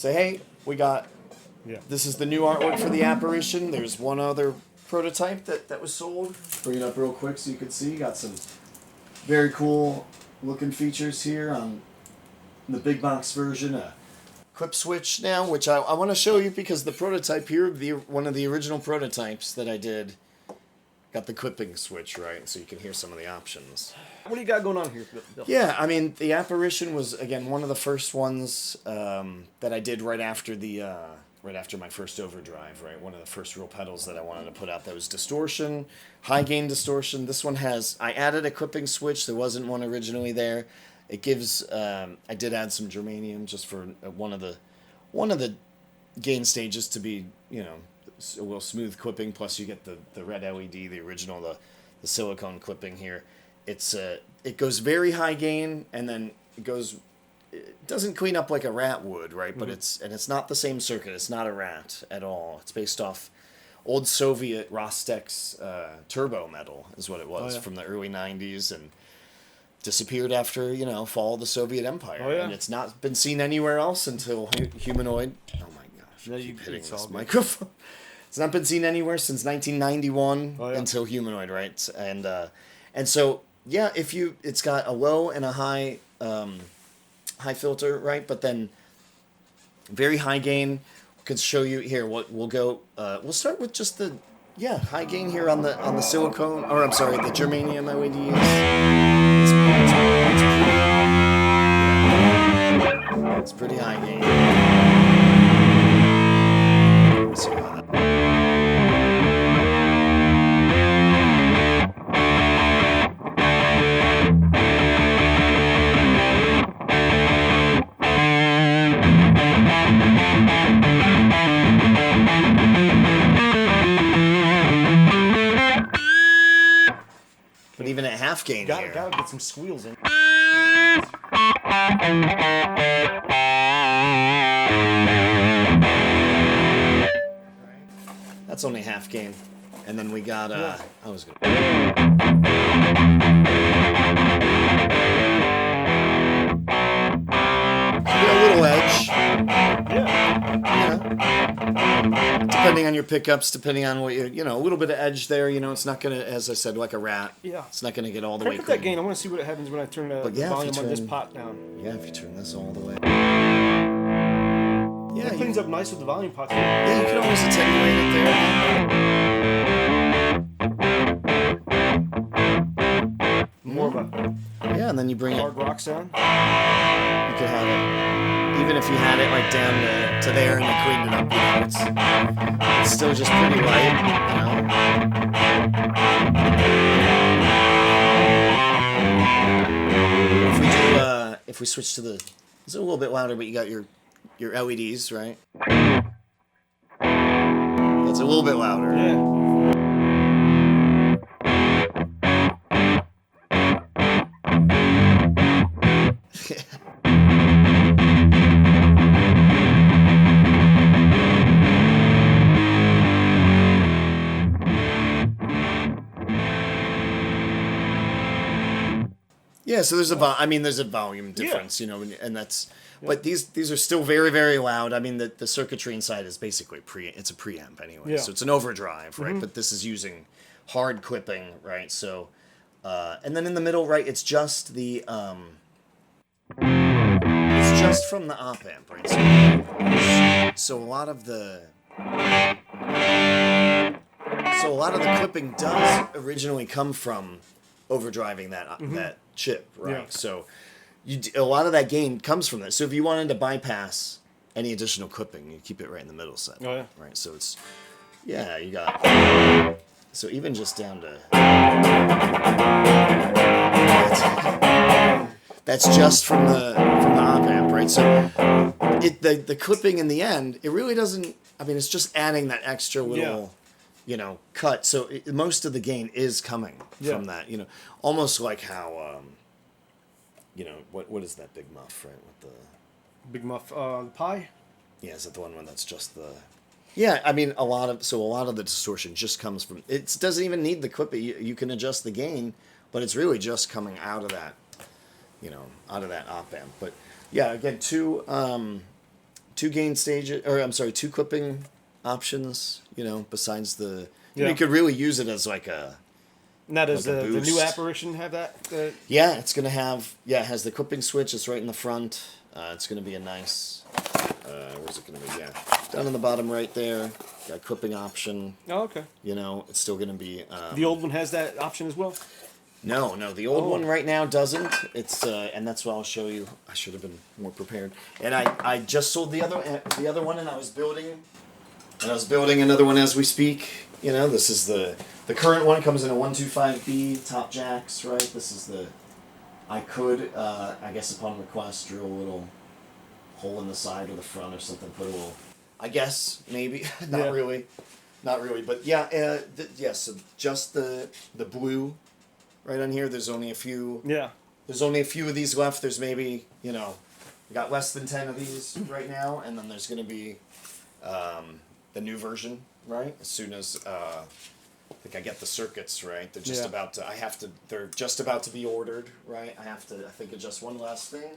say, hey, we got, this is the new artwork for the Apparition. There's one other prototype that was sold. Bring it up real quick so you can see. Got some very cool looking features here on the big box version. Clip switch now, which I want to show you because the prototype here, one of the original prototypes that I did, got the clipping switch, right? So you can hear some of the options. What do you got going on here, Bill? Yeah, I mean, the Apparition was, again, one of the first ones that I did right after my first overdrive, right? One of the first real pedals that I wanted to put out that was distortion, high gain distortion. This one I added a clipping switch. There wasn't one originally there. It gives, I did add some germanium just for one of the gain stages to be, a little smooth clipping. Plus you get the red LED, the original, the silicone clipping here. It goes very high gain, and then it doesn't clean up like a Rat would, right? But it's not the same circuit. It's not a Rat at all. It's based off old Soviet Rostex turbo metal is what it was from the early 90s, and disappeared after, fall of the Soviet Empire. And it's not been seen anywhere else until Humanoid. Oh my gosh, I keep hitting this microphone. It's not been seen anywhere since 1991 until Humanoid, right? And so, it's got a low and a high filter, right? But then very high gain. Could show you here what we'll go. We'll start with just the high gain here on the silicone, or I'm sorry, the germanium LEDs. It's pretty high gain. Let's see how that. But even at half gain here. Gotta get some squeals in. That's only half gain. And then we got, I was gonna... a little edge. Depending on your pickups, depending on what a little bit of edge there, it's not going to, as I said, like a Rat. Yeah. It's not going to get all the way. Crank up that gain. I want to see what happens when I turn the volume on this pot down. Yeah, if you turn this all the way. Yeah, it cleans up nice with the volume pot. Yeah, you can always attenuate it there. More of a... Yeah, and then you bring hard rock sound. You could have it, even if you had it like down to there and you cleaned it up, it's still just pretty light, If we switch to it's a little bit louder, but you got your LEDs, right? It's a little bit louder. Yeah. Yeah, so there's a volume difference, and that's, but these are still very, very loud. I mean, the circuitry inside is basically it's a preamp anyway, so it's an overdrive, right? But this is using hard clipping, right? So, and then in the middle, right, it's just the, it's just from the op amp, right? So a lot of the clipping does originally come from overdriving that chip, right? Yeah. So a lot of that gain comes from that. So if you wanted to bypass any additional clipping, you keep it right in the middle set. Oh, yeah. Right. So it's, you got, so even just down to, that's just from the op amp, right? So the clipping in the end, it really doesn't, it's just adding that extra little, cut. So most of the gain is coming from that, almost like how, what is that big muff, right? With the big muff, pie? Yeah, is it the one where that's just the... Yeah, a lot of the distortion just comes from... It doesn't even need the clip. You can adjust the gain, but it's really just coming out of that, out of that op amp. But yeah, again, two gain stages, or I'm sorry, 2 clipping options. You know, besides the, Yeah. you could really use it as like a. Now does like a the new boost. Apparition have that? Yeah, it's gonna have. Yeah, it has the clipping switch. It's right in the front. It's gonna be a nice. Where's it gonna be? Yeah, down in the bottom right there. Got a clipping option. Oh, okay. You know, it's still gonna be. The old one has that option as well? No, the old one right now doesn't. It's and that's what I'll show you. I should have been more prepared. And I just sold the other one, and I was building another one as we speak. You know, this is the current one. Comes in a 125B top jacks, right? This is the. I could, I guess upon request, drill a little hole in the side or the front or something. Put a little. I guess maybe not really, but yeah, so just the blue. Right on here, there's only a few. Yeah. There's only a few of these left. There's maybe, we got less than 10 of these right now, and then there's going to be the new version, right? As soon as I think I get the circuits, right? They're just they're just about to be ordered, right? I have to, I think, adjust one last thing.